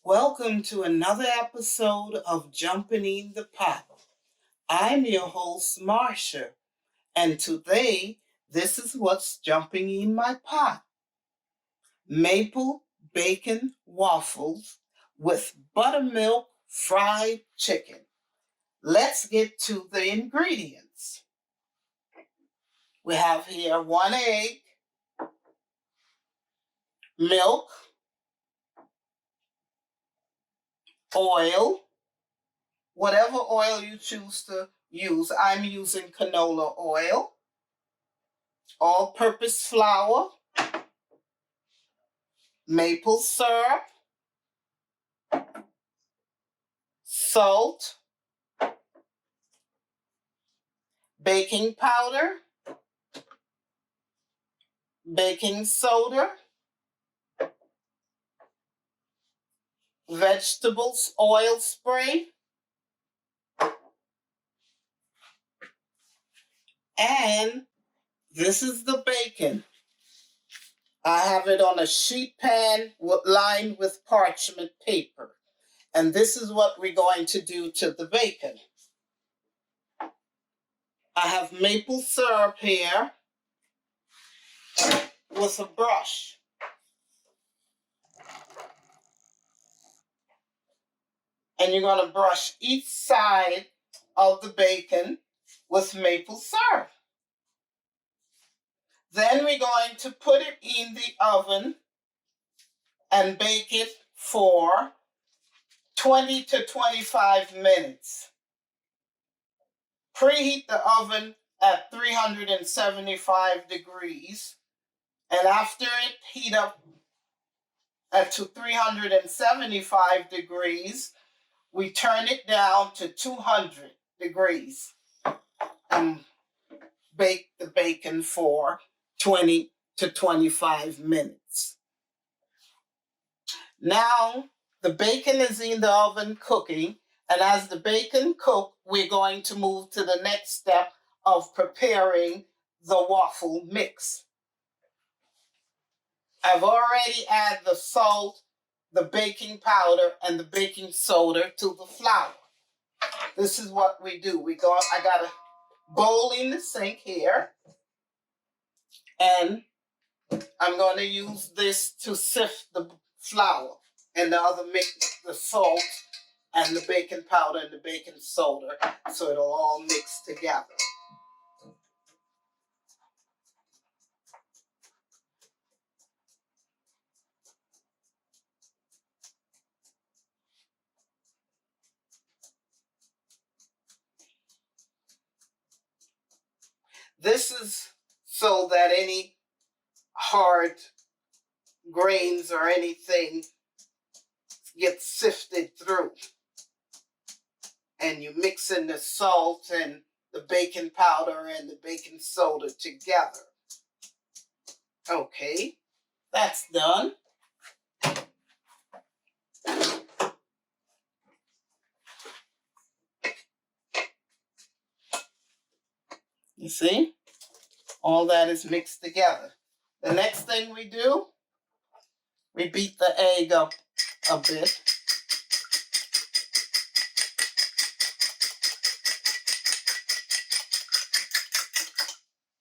Welcome to another episode of Jumping in the Pot. I'm your host, Marcia, and today this is what's jumping in my pot. Maple bacon waffles with buttermilk fried chicken. Let's get to the ingredients. We have here 1 egg, milk, oil, whatever oil you choose to use. I'm using canola oil, all-purpose flour, maple syrup, salt, baking powder, baking soda, vegetables oil spray, and this is the bacon. I have it on a sheet pan lined with parchment paper. And this is what we're going to do to the bacon. I have maple syrup here with a brush. And you're going to brush each side of the bacon with maple syrup. Then we're going to put it in the oven and bake it for 20 to 25 minutes. Preheat the oven at 375 degrees, and after it heat up to 375 degrees, we turn it down to 200 degrees and bake the bacon for 20 to 25 minutes. Now, the bacon is in the oven cooking, and as the bacon cooks, we're going to move to the next step of preparing the waffle mix. I've already added the salt, the baking powder, and the baking soda to the flour. This is what we do. I got a bowl in the sink here, and I'm going to use this to sift the flour and the other mix, the salt and the baking powder and the baking soda, so it'll all mix together. This is so that any hard grains or anything gets sifted through. And you mix in the salt and the baking powder and the baking soda together. Okay, that's done. You see? All that is mixed together. The next thing we do, we beat the egg up a bit.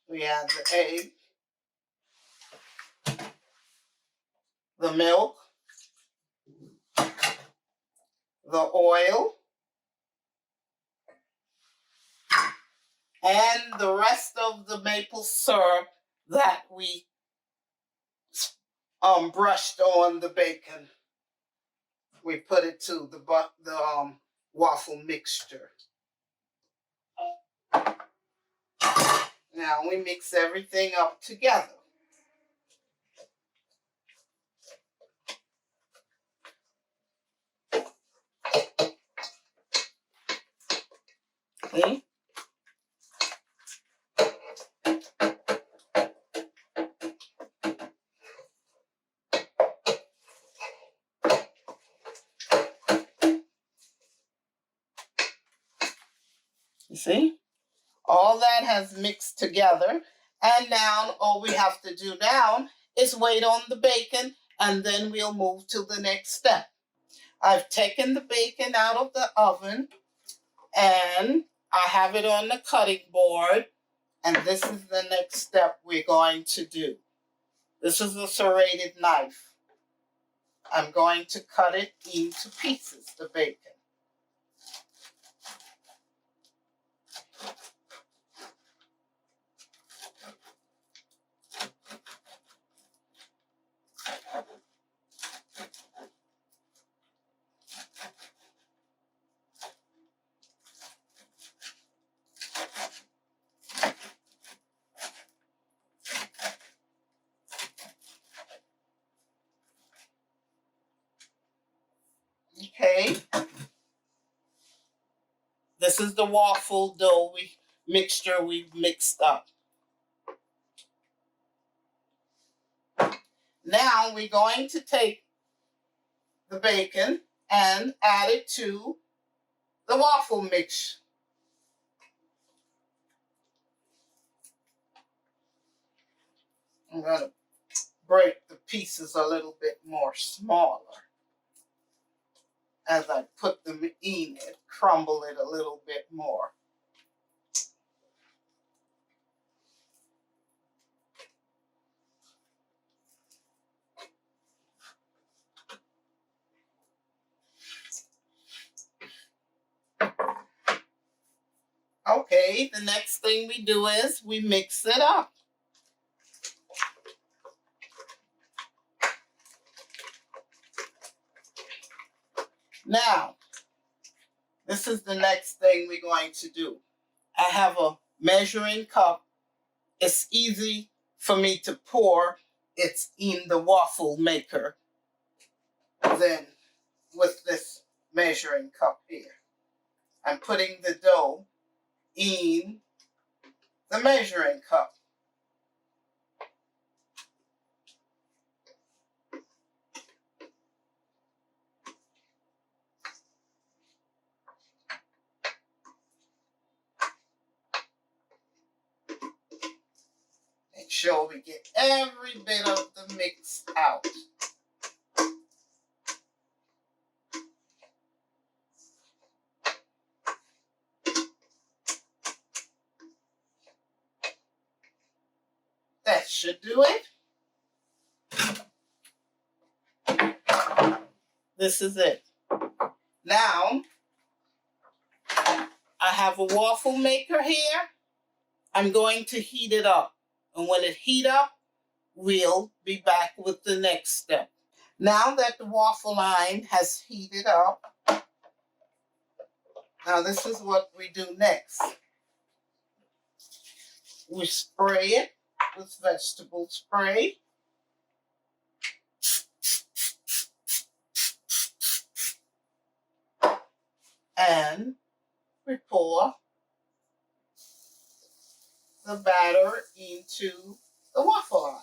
We add the egg, the milk, the oil, and the rest of the maple syrup that we brushed on the bacon. We put it to the waffle mixture. Now we mix everything up together. See? You see? All that has mixed together. And now all we have to do now is wait on the bacon, and then we'll move to the next step. I've taken the bacon out of the oven and I have it on the cutting board. And this is the next step we're going to do. This is a serrated knife. I'm going to cut it into pieces, the bacon. Okay. This is the waffle dough mixture we've mixed up. Now we're going to take the bacon and add it to the waffle mix. I'm going to break the pieces a little bit more smaller as I put them in it, crumble it a little bit more. Okay, the next thing we do is we mix it up. Now, this is the next thing we're going to do. I have a measuring cup. It's easy for me to pour. It's in the waffle maker than with this measuring cup here. I'm putting the dough in the measuring cup. Make sure we get every bit of the mix out. That should do it. This is it. Now, I have a waffle maker here. I'm going to heat it up. And when it heats up, we'll be back with the next step. Now that the waffle line has heated up, now this is what we do next. We spray it with vegetable spray. And we pour the batter into the waffle line.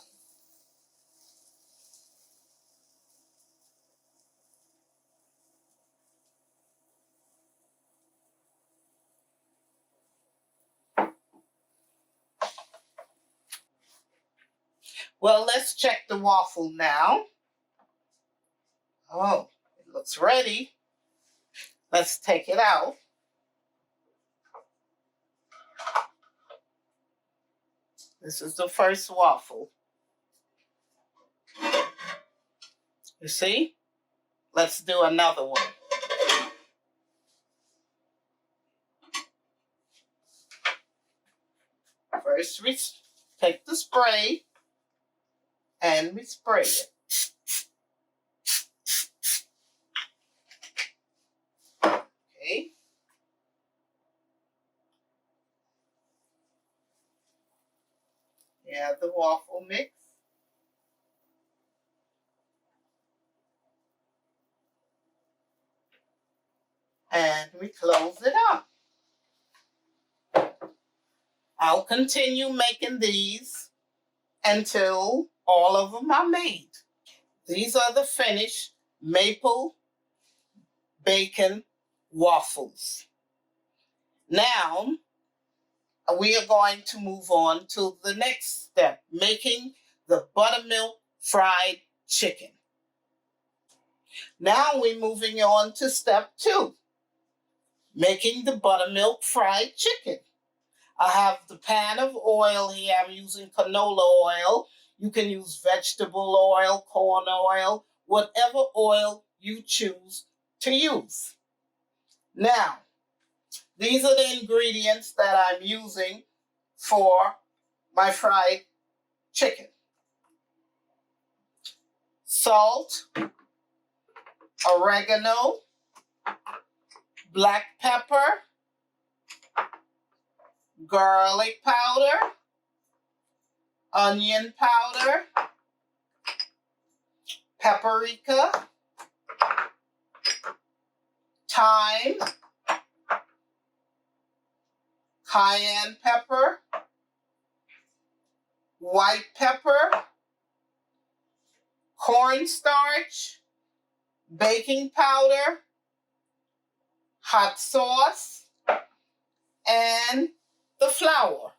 Well, let's check the waffle now. Oh, it looks ready. Let's take it out. This is the first waffle. You see? Let's do another one. First, we take the spray and we spray it. Okay. You have the waffle mix. And we close it up. I'll continue making these until all of them are made. These are the finished maple bacon waffles. Now, we are going to move on to the next step, making the buttermilk fried chicken. Now we're moving on to step 2, making the buttermilk fried chicken. I have the pan of oil here. I'm using canola oil. You can use vegetable oil, corn oil, whatever oil you choose to use. Now, these are the ingredients that I'm using for my fried chicken. Salt, oregano, black pepper, garlic powder, onion powder, paprika, thyme, cayenne pepper, white pepper, cornstarch, baking powder, hot sauce, and the flour.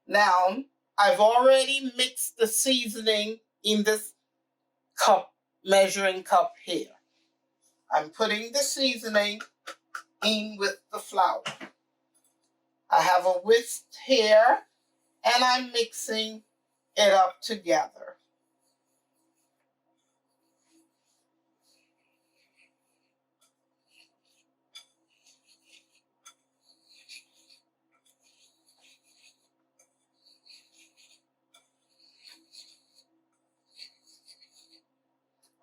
Now, I've already mixed the seasoning in this measuring cup here. I'm putting the seasoning in with the flour. I have a whisk here, and I'm mixing it up together.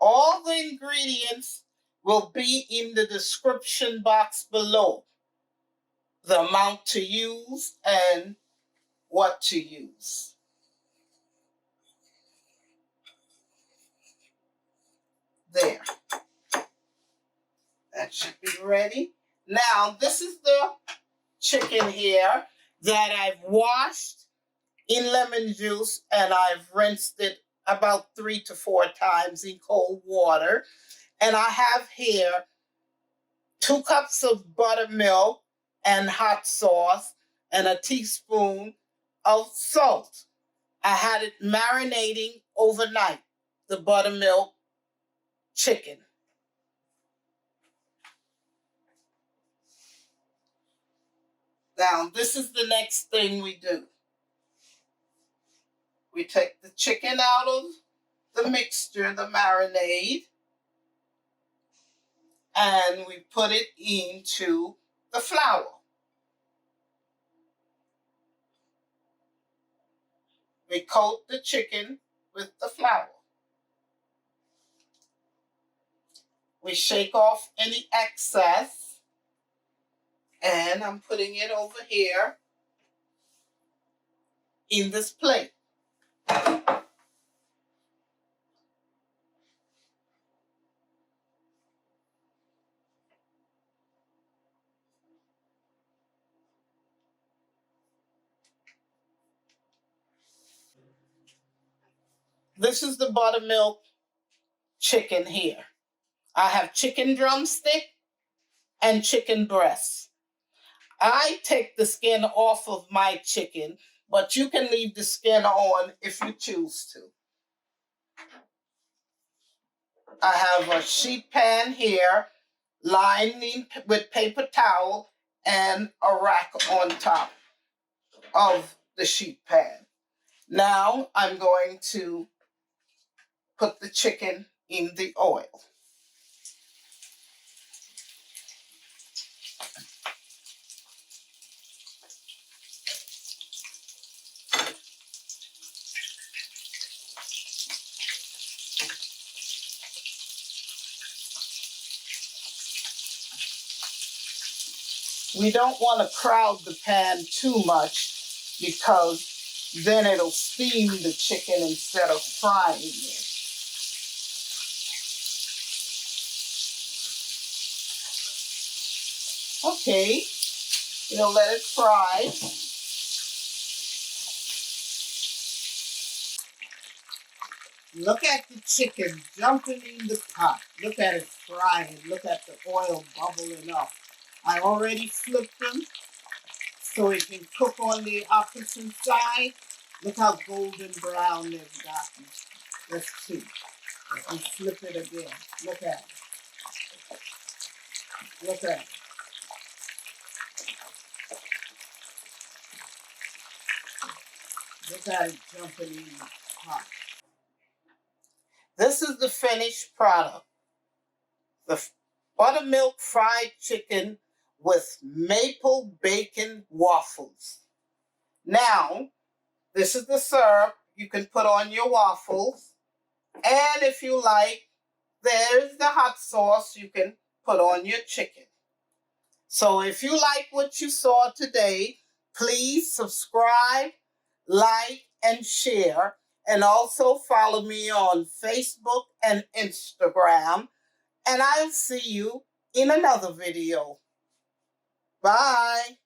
All the ingredients will be in the description box below. The amount to use and what to use. There. That should be ready. Now, this is the chicken here that I've washed in lemon juice, and I've rinsed it about 3 to 4 times in cold water. And I have here 2 cups of buttermilk and hot sauce and a teaspoon of salt. I had it marinating overnight, the buttermilk chicken. Now, this is the next thing we do. We take the chicken out of the mixture, the marinade, and we put it into the flour. We coat the chicken with the flour. We shake off any excess, and I'm putting it over here in this plate. This is the buttermilk chicken here. I have chicken drumstick and chicken breast. I take the skin off of my chicken, but you can leave the skin on if you choose to. I have a sheet pan here, lined with paper towel and a rack on top of the sheet pan. Now I'm going to put the chicken in the oil. We don't want to crowd the pan too much because then it'll steam the chicken instead of frying it. Okay, we'll let it fry. Look at the chicken jumping in the pot. Look at it frying. Look at the oil bubbling up. I already flipped them so it can cook on the opposite side. Look how golden brown they've gotten. Let's see. Let me flip it again. Look at it. Look at it. Look at it jumping in the pot. This is the finished product. The buttermilk fried chicken with maple bacon waffles. Now, this is the syrup you can put on your waffles. And if you like, there's the hot sauce you can put on your chicken. So if you like what you saw today, please subscribe, like, and share. And also follow me on Facebook and Instagram. And I'll see you in another video. Bye.